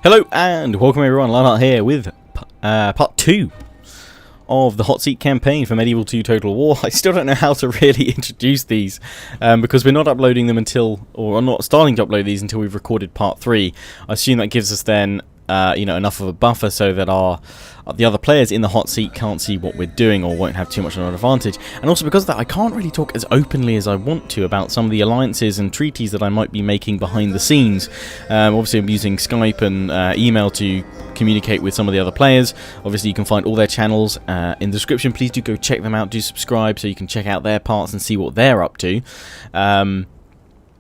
Hello and welcome everyone, Lionheart here with part 2 of the Hotseat campaign for Medieval 2 Total War. I still don't know how to really introduce these because we're not uploading them until, or I'm not starting to upload these until we've recorded part 3. I assume that gives us then enough of a buffer so that the other players in the hot seat can't see what we're doing or won't have too much of an advantage. And also because of that, I can't really talk as openly as I want to about some of the alliances and treaties that I might be making behind the scenes. Obviously I'm using Skype and email to communicate with some of the other players. Obviously you can find all their channels in the description. Please do go check them out, do subscribe so you can check out their parts and see what they're up to.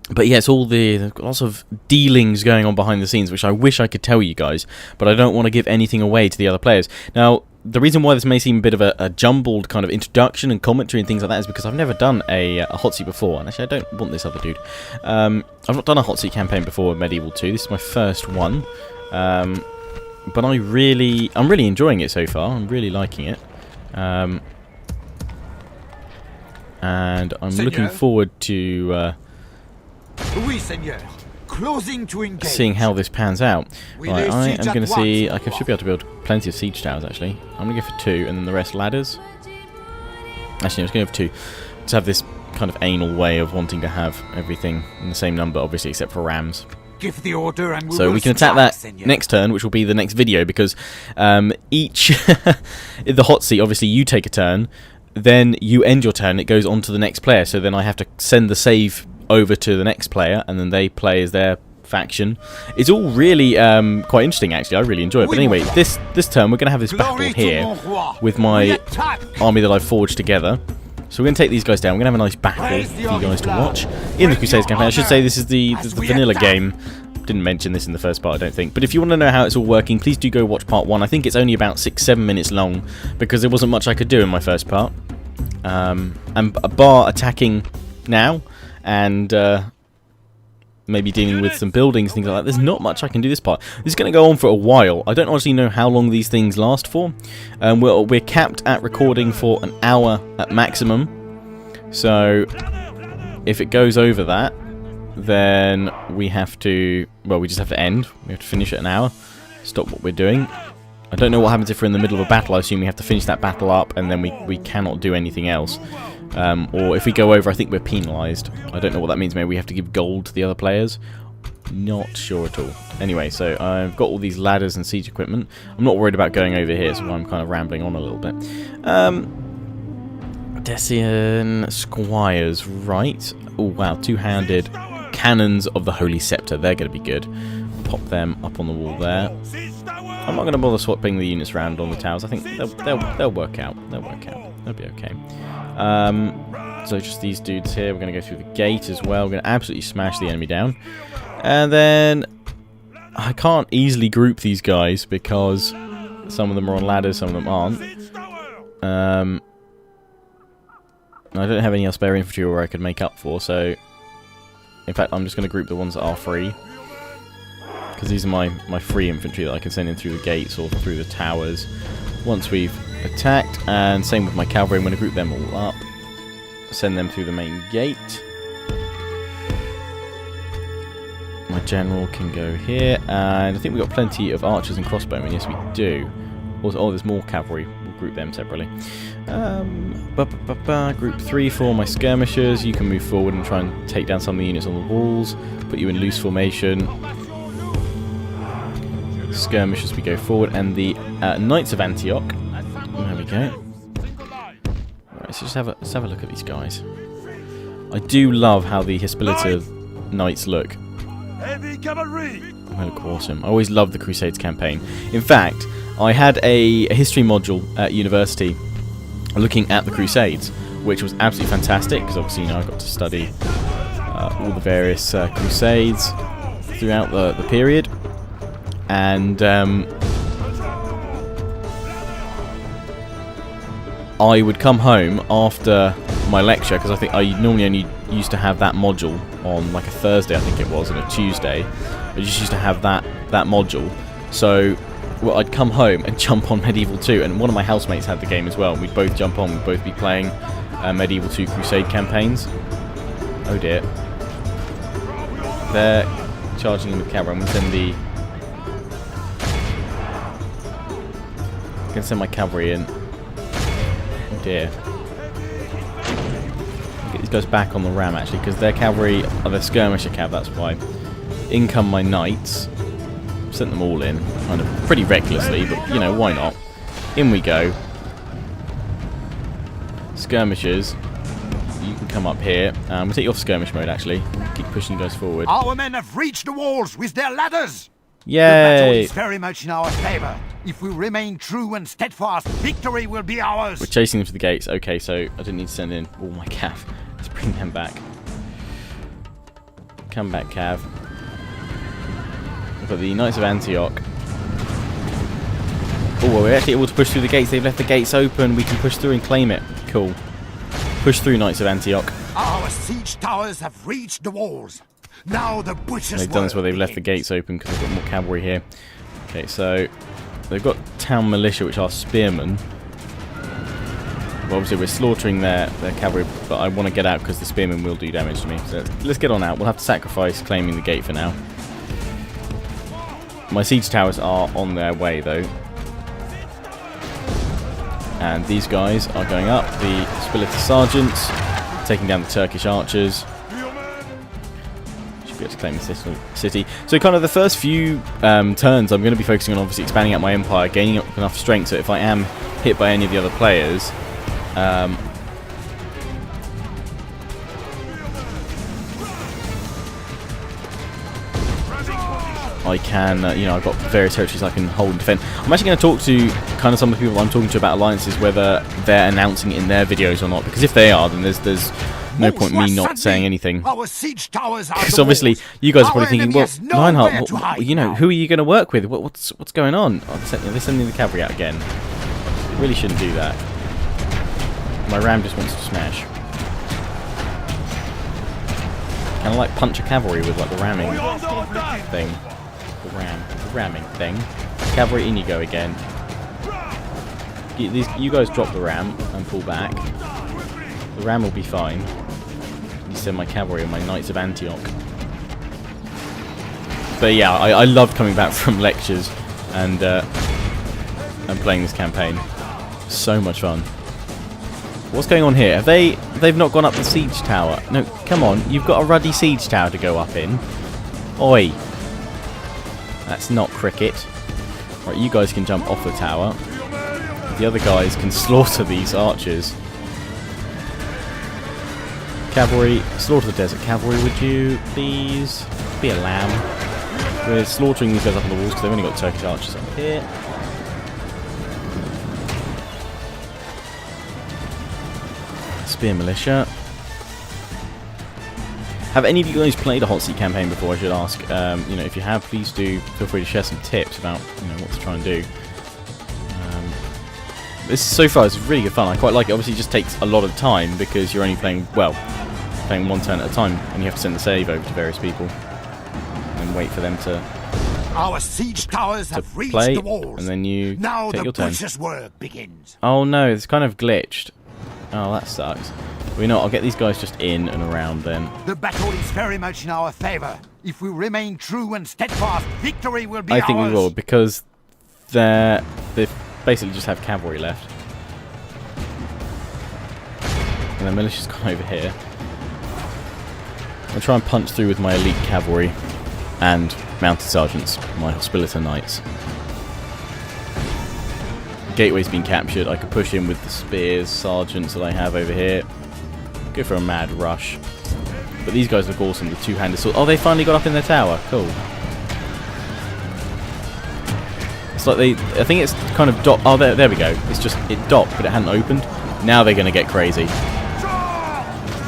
But yeah, it's all lots of dealings going on behind the scenes, which I wish I could tell you guys, but I don't want to give anything away to the other players. Now, the reason why this may seem a bit of a jumbled kind of introduction and commentary and things like that is because I've never done a hot seat before, and actually I don't want this other dude. I've not done a hot seat campaign before in Medieval 2. This is my first one, but I'm really enjoying it so far. I'm really liking it, and I'm looking forward to. Oui, Seigneur. Closing to engage. Seeing how this pans out. Right, I am going to see. I should be able to build plenty of siege towers. Actually, I'm going to go for 2, and then the rest ladders. Actually, I was going to have 2 to have this kind of anal way of wanting to have everything in the same number, obviously, except for rams. Give the order and so we can attack that next turn, which will be the next video, because each in the hot seat, obviously, you take a turn, then you end your turn. It goes on to the next player. So then I have to send the save over to the next player, and then they play as their faction. It's all really quite interesting, actually. I really enjoy it. But anyway, this turn we're going to have this battle here with my army that I've forged together. So we're going to take these guys down. We're going to have a nice battle for you guys to watch in the Crusades campaign. I should say this is the vanilla game. Didn't mention this in the first part, I don't think. But if you want to know how it's all working, please do go watch part 1. I think it's only about 6-7 minutes long because there wasn't much I could do in my first part. And bar attacking now and maybe dealing with some buildings, things like that, there's not much I can do this part. This is going to go on for a while. I don't honestly know how long these things last for. We're capped at recording for an hour at maximum. So if it goes over that, then we have to, well, we just have to end. We have to finish at an hour, stop what we're doing. I don't know what happens if we're in the middle of a battle. I assume we have to finish that battle up and then we cannot do anything else. Or if we go over, I think we're penalised. I don't know what that means. Maybe we have to give gold to the other players. Not sure at all. Anyway, so I've got all these ladders and siege equipment. I'm not worried about going over here, so I'm kind of rambling on a little bit. Decian Squires, right. Oh, wow, 2-handed cannons of the Holy Scepter. They're going to be good. Pop them up on the wall there. I'm not going to bother swapping the units around on the towers. I think they'll work out. They'll work out. They'll be okay. So just these dudes here. We're going to go through the gate as well. We're going to absolutely smash the enemy down. And then I can't easily group these guys because some of them are on ladders, some of them aren't. I don't have any spare infantry where I could make up for, so in fact I'm just going to group the ones that are free. Because these are my free infantry that I can send in through the gates or through the towers once we've attacked. And same with my cavalry, I'm going to group them all up, send them through the main gate. My general can go here, and I think we've got plenty of archers and crossbowmen. Yes, we do. Also, oh, there's more cavalry. We'll group them separately. Group 3 for my skirmishers. You can move forward and try and take down some of the units on the walls. Put you in loose formation. Skirmishers, we go forward, and the Knights of Antioch. There we go. Right, let's just have a look at these guys. I do love how the Hispilita Knights look. They look awesome. I always loved the Crusades campaign. In fact, I had a history module at university looking at the Crusades, which was absolutely fantastic because obviously I got to study all the various Crusades throughout the period. And I would come home after my lecture, because I think I normally only used to have that module on like a Thursday, I think it was, and a Tuesday. I just used to have that module. So well, I'd come home and jump on Medieval 2, and one of my housemates had the game as well, and we'd both jump on, we'd both be playing Medieval 2 Crusade campaigns. Oh dear. They're charging in with cavalry. I'm going to send the I can send my cavalry in. Oh dear. Get these guys back on the ram actually, because their cavalry are the skirmisher cav, that's why. In come my knights. Sent them all in, kind of pretty recklessly, but you know, why not? In we go. Skirmishers, you can come up here. We'll take you off skirmish mode actually. Keep pushing you guys forward. Our men have reached the walls with their ladders. Yay! The battle is very much in our favor. If we remain true and steadfast, victory will be ours. We're chasing them to the gates. Okay, so I didn't need to send in all my cav. Let's bring them back. Come back, cav. We've got the Knights of Antioch. Oh, well, we're actually able to push through the gates. They've left the gates open. We can push through and claim it. Cool. Push through, Knights of Antioch. Our siege towers have reached the walls. Now the butchers. They've done this where they've left the gates open because they've got more cavalry here. Okay, so they've got town militia, which are spearmen. Well, obviously we're slaughtering their cavalry, but I want to get out because the spearmen will do damage to me. So let's get on out. We'll have to sacrifice claiming the gate for now. My siege towers are on their way, though. And these guys are going up. The Spilita sergeants taking down the Turkish archers. Should be able to claim the city. So kind of the first few turns, I'm going to be focusing on obviously expanding out my empire, gaining up enough strength so if I am hit by any of the other players, I can, you know, I've got various territories I can hold and defend. I'm actually going to talk to kind of some of the people I'm talking to about alliances, whether they're announcing it in their videos or not. Because if they are, then there's no point me not saying anything. Because obviously, you guys are probably thinking, well, Lionheart, you know, who are you going to work with? What's going on? Oh, they're sending the cavalry out again. Really shouldn't do that. My ram just wants to smash. Kind of like punch a cavalry with like the ramming thing. The ramming thing. Cavalry, in you go again. You guys drop the ram and pull back. The ram will be fine. You send my cavalry and my Knights of Antioch. But yeah, I loved coming back from lectures and playing this campaign. So much fun. What's going on here? They've not gone up the siege tower. No, come on. You've got a ruddy siege tower to go up in. Oi. That's not cricket. Right, you guys can jump off the tower. The other guys can slaughter these archers. Cavalry, slaughter the desert cavalry, would you please? Be a lamb. We're slaughtering these guys up on the walls because they've only got Turkish archers up here. Spear militia. Have any of you guys played a Hotseat campaign before? I should ask. You know, if you have, please do feel free to share some tips about what to try and do. So far, it's really good fun. I quite like it. Obviously, it just takes a lot of time because you're only playing one turn at a time, and you have to send the save over to various people and wait for them to. Our siege towers have reached play, the walls. And then you now take the your turn. butcher's work begins. Oh no, it's kind of glitched. Oh, that sucks. Well, you know what, I'll get these guys just in and around then. The battle is very much in our favor. If we remain true and steadfast, victory will be ours. I think we will, because they basically just have cavalry left. And the militia's gone over here. I'll try and punch through with my elite cavalry and mounted sergeants, my Hospilita knights. Gateway's been captured. I could push in with the spears, sergeants that I have over here. Go for a mad rush. But these guys look awesome, the two-handed sword. Oh, they finally got up in their tower. Cool. It's like I think it's kind of docked. Oh, there we go. It's just, it docked, but it hadn't opened. Now they're going to get crazy.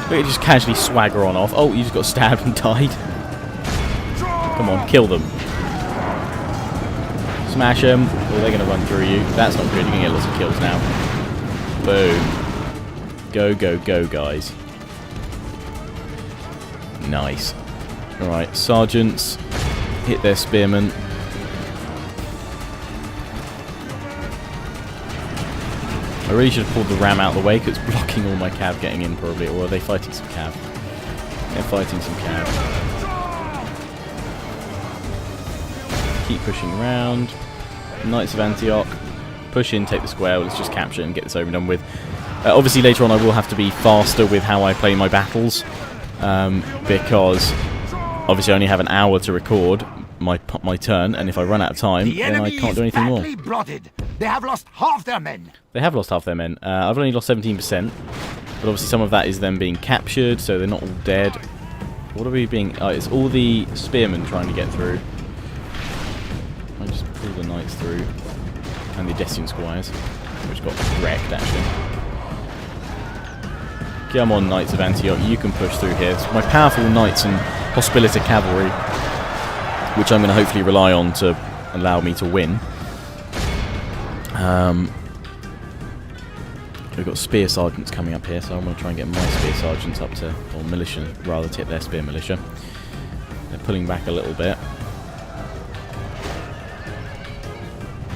They just casually swagger on off. Oh, you just got stabbed and died. Come on, kill them. Smash them, or they're going to run through you. That's not good, you can get lots of kills now. Boom. Go, go, go, guys. Nice. Alright, sergeants. Hit their spearmen. I really should have pulled the ram out of the way, because it's blocking all my cav getting in, probably. Or are they fighting some cav? They're fighting some cav. Keep pushing around. Knights of Antioch, push in, take the square. Let's just capture it and get this over and done with. Obviously, later on, I will have to be faster with how I play my battles, because obviously I only have an hour to record my turn, and if I run out of time, then I can't do anything more. Blotted. They have lost half their men. They have lost half their men. I've only lost 17%, but obviously some of that is them being captured, so they're not all dead. What are we being... Oh, it's all the spearmen trying to get through. I just pull the knights through, and the Odessian squires, which got wrecked, actually. Come on, Knights of Antioch, you can push through here. It's my powerful Knights and Hospilita cavalry, which I'm going to hopefully rely on to allow me to win. We've got spear sergeants coming up here, so I'm going to try and get my spear sergeants up to, or militia, rather, to hit their spear militia. They're pulling back a little bit.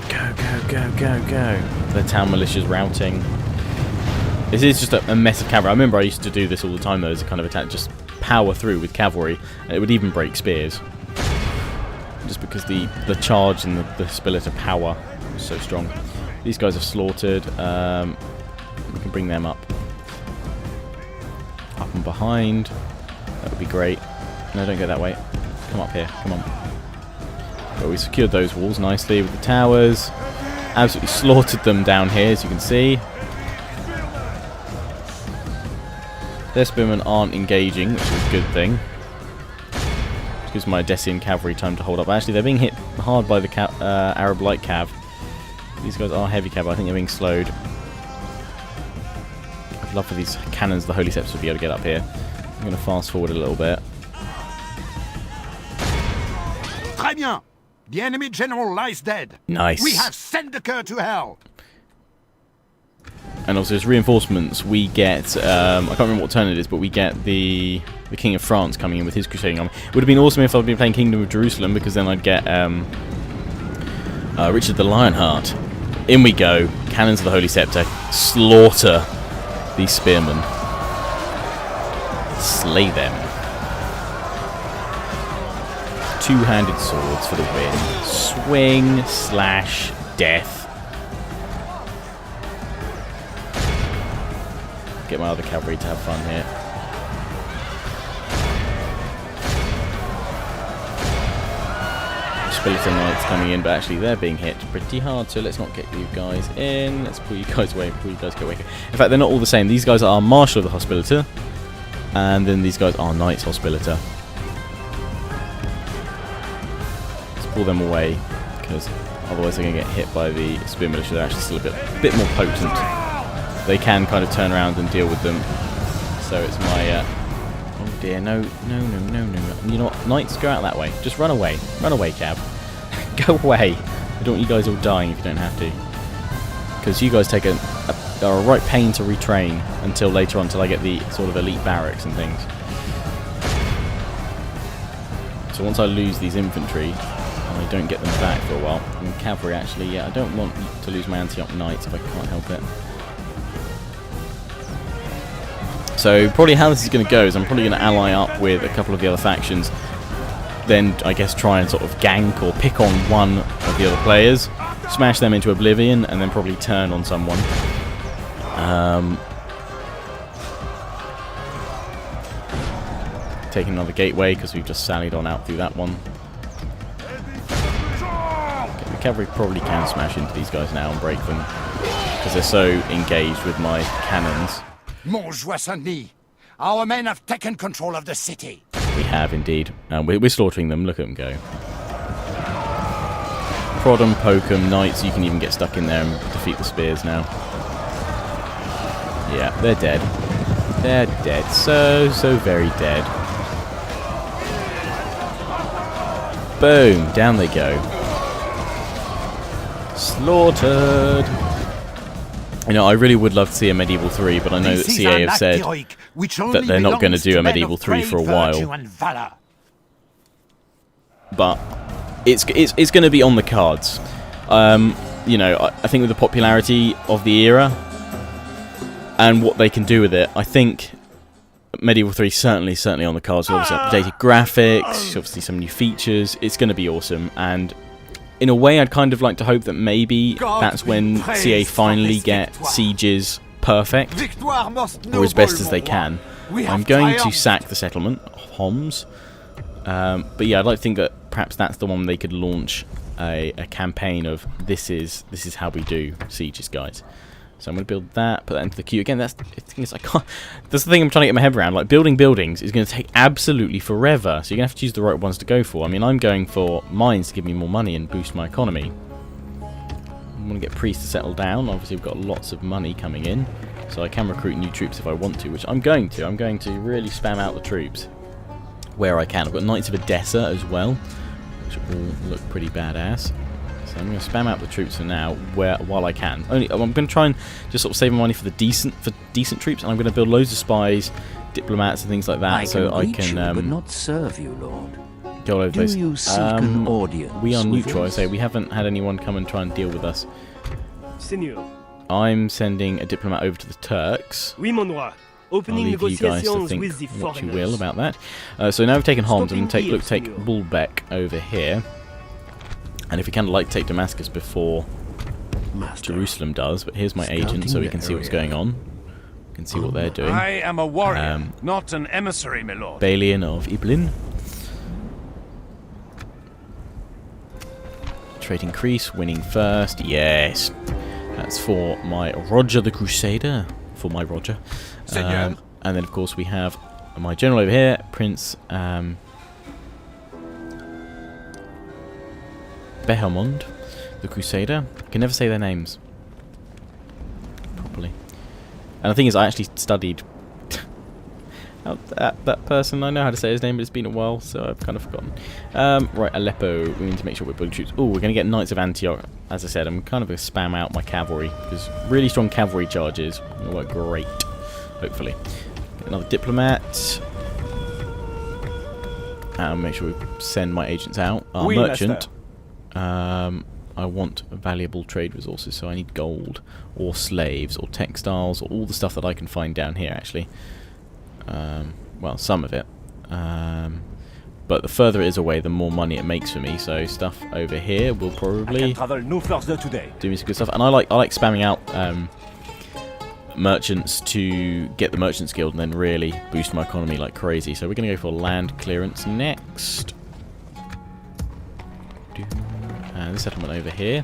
Go, go, go, go, go. The town militia's routing. This is just a mess of cavalry. I remember I used to do this all the time, though, as a kind of attack, just power through with cavalry, and it would even break spears. Just because the charge and the Hospilita power was so strong. These guys are slaughtered. We can bring them up. Up and behind. That would be great. No, don't go that way. Come up here. Come on. But we secured those walls nicely with the towers. Absolutely slaughtered them down here, as you can see. Their spearmen aren't engaging, which is a good thing. Which gives my Odessian cavalry time to hold up. Actually, they're being hit hard by the Arab light cav. These guys are heavy cav. I think they're being slowed. I'd love for these cannons, the Holy Scepter, to be able to get up here. I'm going to fast forward a little bit. Très bien. The enemy general lies dead. Nice. We have sent the cur to hell. And also, as reinforcements, we get, I can't remember what turn it is, but we get the King of France coming in with his crusading army. It would have been awesome if I'd been playing Kingdom of Jerusalem, because then I'd get Richard the Lionheart. In we go. Cannons of the Holy Scepter. Slaughter these spearmen. Slay them. Two-handed swords for the win. Swing, slash, death. Get my other cavalry to have fun here. Hospilita Knights coming in, but actually they're being hit pretty hard, so let's not get you guys in. Let's pull you guys away, pull you guys get away. In fact, they're not all the same. These guys are Marshal of the Hospilita, and then these guys are Knights Hospilita. Let's pull them away, because otherwise they're going to get hit by the spear militia. They're actually still a bit more potent. They can kind of turn around and deal with them. So it's my... oh dear, no. You know what? Knights, go out that way. Just run away. Run away, Cab. Go away. I don't want you guys all dying if you don't have to. Because you guys take a right pain to retrain until later on, until I get the sort of elite barracks and things. So once I lose these infantry, I don't get them back for a while. And cavalry, actually, yeah, I don't want to lose my Antioch Knights if I can't help it. So probably how this is going to go is I'm probably going to ally up with a couple of the other factions, then I guess try and sort of gank or pick on one of the other players, smash them into oblivion, and then probably turn on someone. Taking another gateway because we've just sallied on out through that one. Okay, the cavalry probably can smash into these guys now and break them because they're so engaged with my cannons. Montjoie-Saint-Denis, our men have taken control of the city. We have indeed. We're slaughtering them. Look at them go. Prod 'em, poke 'em, knights. You can even get stuck in there and defeat the spears now. Yeah, they're dead. They're dead. So very dead. Boom! Down they go. Slaughtered. You know, I really would love to see a Medieval 3, but I know that CA have said that they're not going to do a Medieval 3 for a while. But it's going to be on the cards. You know, I think with the popularity of the era and what they can do with it, I think Medieval 3 certainly on the cards. Obviously updated graphics, obviously some new features. It's going to be awesome, and in a way, I'd kind of like to hope that maybe that's when CA finally get sieges perfect, or as best as they can. I'm going to sack the settlement, Homs. But yeah, I'd like to think that perhaps that's the one they could launch a campaign of this is how we do sieges, guys. So I'm going to build that, put that into the queue. Again, that's the thing I'm trying to get my head around. Like, building buildings is going to take absolutely forever. So you're going to have to choose the right ones to go for. I mean, I'm going for mines to give me more money and boost my economy. I want to get priests to settle down. Obviously, we've got lots of money coming in. So I can recruit new troops if I want to, which I'm going to. I'm going to really spam out the troops where I can. I've got Knights of Edessa as well, which all look pretty badass. So I'm going to spam out the troops for now, while I can. I'm going to try and just sort of save my money for decent troops, and I'm going to build loads of spies, diplomats, and things like that, so I can but not serve you, Lord. go all over the place. Do you seek an audience we are with neutral. I us? say we haven't had anyone come and try and deal with us. Seigneur. I'm sending a diplomat over to the Turks. Oui, mon roi. I'll Opening leave you guys to negotiations think with the what you foreigners. will about that. So now we've taken Homs, I'm going Stopping to take here, Bulbeck over here. And if we can, I'd like to take Damascus before Master. Jerusalem does. But here's my agent, so we can see what's going on. We can see what they're doing. I am a warrior, not an emissary, my lord. Balian of Iblin. Trade increase, winning first. Yes. That's for my Roger the Crusader. For my Roger. Seigneur. And then, of course, we have my general over here, Prince Behelmond, the Crusader. I can never say their names properly. And the thing is, I actually studied that person. I know how to say his name, but it's been a while, so I've kind of forgotten. Right, Aleppo. We need to make sure we're building troops. Oh, we're going to get Knights of Antioch. As I said, I'm kind of going to spam out my cavalry, because really strong cavalry charges will work great, hopefully. Get another diplomat. And make sure we send my agents out. Our Oui, merchant. I want valuable trade resources, so I need gold, or slaves, or textiles, or all the stuff that I can find down here, actually. Well, some of it. But the further it is away, the more money it makes for me. So stuff over here will probably Travel no further today. do me some good stuff. And I like spamming out merchants to get the Merchants Guild and then really boost my economy like crazy. So we're going to go for land clearance next. And the settlement over here.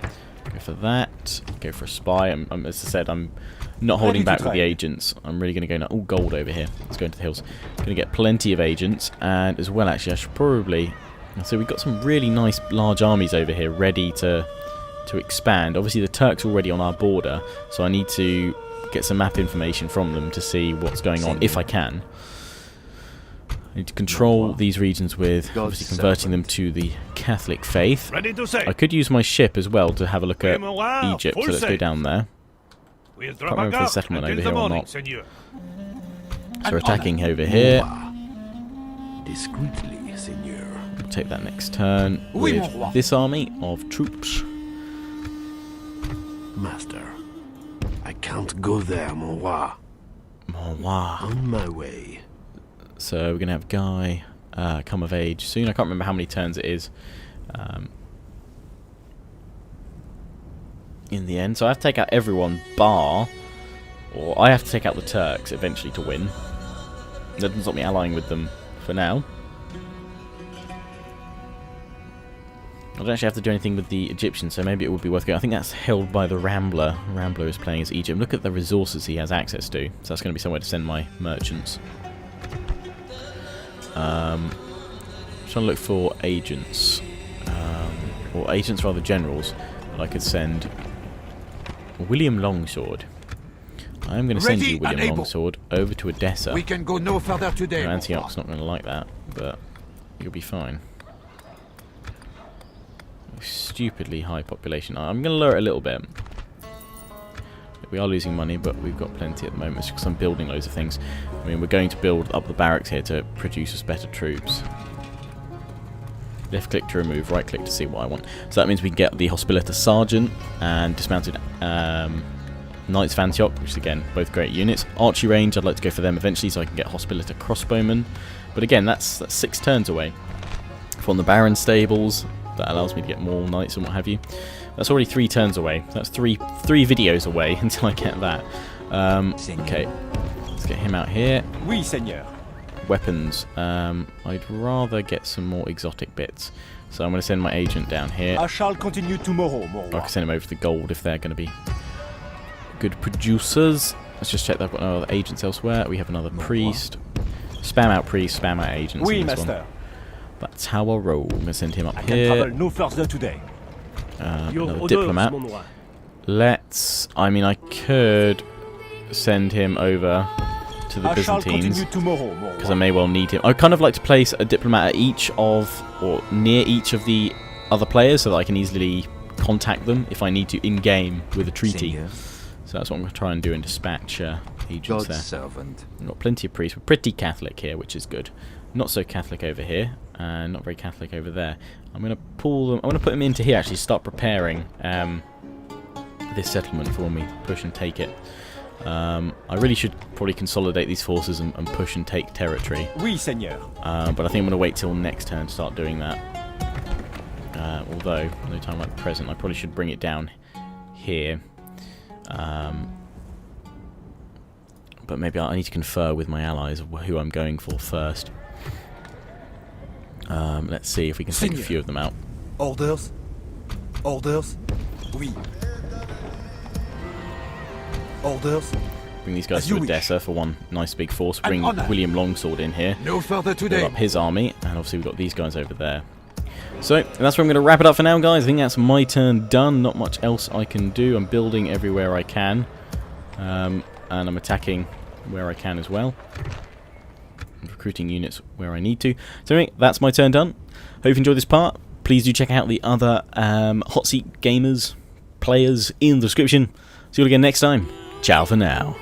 Go for that. Go for a spy. As I said, I'm not holding back with the agents. I'm really going to go now. Oh, gold over here. Let's go into the hills. Going to get plenty of agents. And as well, actually, I should probably... So we've got some really nice large armies over here ready to expand. Obviously, the Turks are already on our border. So I need to get some map information from them to see what's going on, if I can. I need to control these regions with obviously converting them to the Catholic faith. Ready to say. I could use my ship as well to have a look at Memoir, Egypt, so full let's go sail. down there. We'll Can't remember if there's settlement over until here the or morning, not. Seigneur. So we're attacking over here. Discreetly, Seigneur. We'll take that next turn Oui, mon roi. with this army of troops. Master. I can't go there, mon roi. Oh, wow. On my way. So we're going to have Guy come of age soon. I can't remember how many turns it is in the end. So I have to take out everyone bar, or I have to take out the Turks eventually to win. That doesn't stop me allying with them for now. I don't actually have to do anything with the Egyptians, so maybe it would be worth going. I think that's held by the Rambler. Rambler is playing as Egypt. Look at the resources he has access to. So that's going to be somewhere to send my merchants. Trying to look for agents, or agents rather, generals that I could send. William Longsword. I am going to send Ready you William and able. Longsword over to Edessa. We can go no further today. No, mon Antioch's roi. not going to like that, but you'll be fine. Stupidly high population. I'm going to lower it a little bit. We are losing money, but we've got plenty at the moment. It's because I'm building loads of things. I mean, we're going to build up the barracks here to produce us better troops. Left click to remove, right click to see what I want. So that means we get the Hospilita Sergeant and dismounted Knights of Antioch, which is again both great units. Archery range, I'd like to go for them eventually so I can get Hospilita Crossbowmen. But again, that's 6 turns away. From the Baron Stables, that allows me to get more knights and what have you. That's already 3 turns away. That's three videos away until I get that. Okay, let's get him out here. Oui, seigneur. Weapons. I'd rather get some more exotic bits. So I'm going to send my agent down here. I shall continue tomorrow, mon I roi. can send him over the gold if they're going to be good producers. Let's just check that I've got no other agents elsewhere. We have another priest. Spam out priest, spam out agents. Oui, in this master. one. That's how I roll. I'm going to send him up I can here. travel no further today. Another diplomat. Let's... I mean, I could send him over to the I shall Byzantines. continue tomorrow, mon Because I roi. may well need him. I'd kind of like to place a diplomat at each of, or near each of the other players so that I can easily contact them if I need to in-game with a treaty. Seigneur, So that's what I'm going to try and do and dispatch agents God's there. servant. We've got plenty of priests. We're pretty Catholic here, which is good. Not so Catholic over here, and not very Catholic over there. I'm going to pull them. I'm going to put them into here, actually, start preparing this settlement for when we push and take it. I really should probably consolidate these forces and push and take territory. Oui, seigneur. But I think I'm going to wait till next turn to start doing that. Although, no time like the present, I probably should bring it down here. But maybe I need to confer with my allies of who I'm going for first. Let's see if we can take a few of them out. Orders? Orders? Oui. Orders? Bring these guys As to you wish. Edessa for one nice big force. An Bring honor. William Longsword in here. No further Build today. up his army, and obviously we've got these guys over there. So, that's where I'm going to wrap it up for now, guys. I think that's my turn done. Not much else I can do. I'm building everywhere I can. And I'm attacking where I can as well. I'm recruiting units where I need to. So anyway, that's my turn done. Hope you enjoyed this part. Please do check out the other Hotseat Gamers players in the description. See you all again next time. Ciao for now.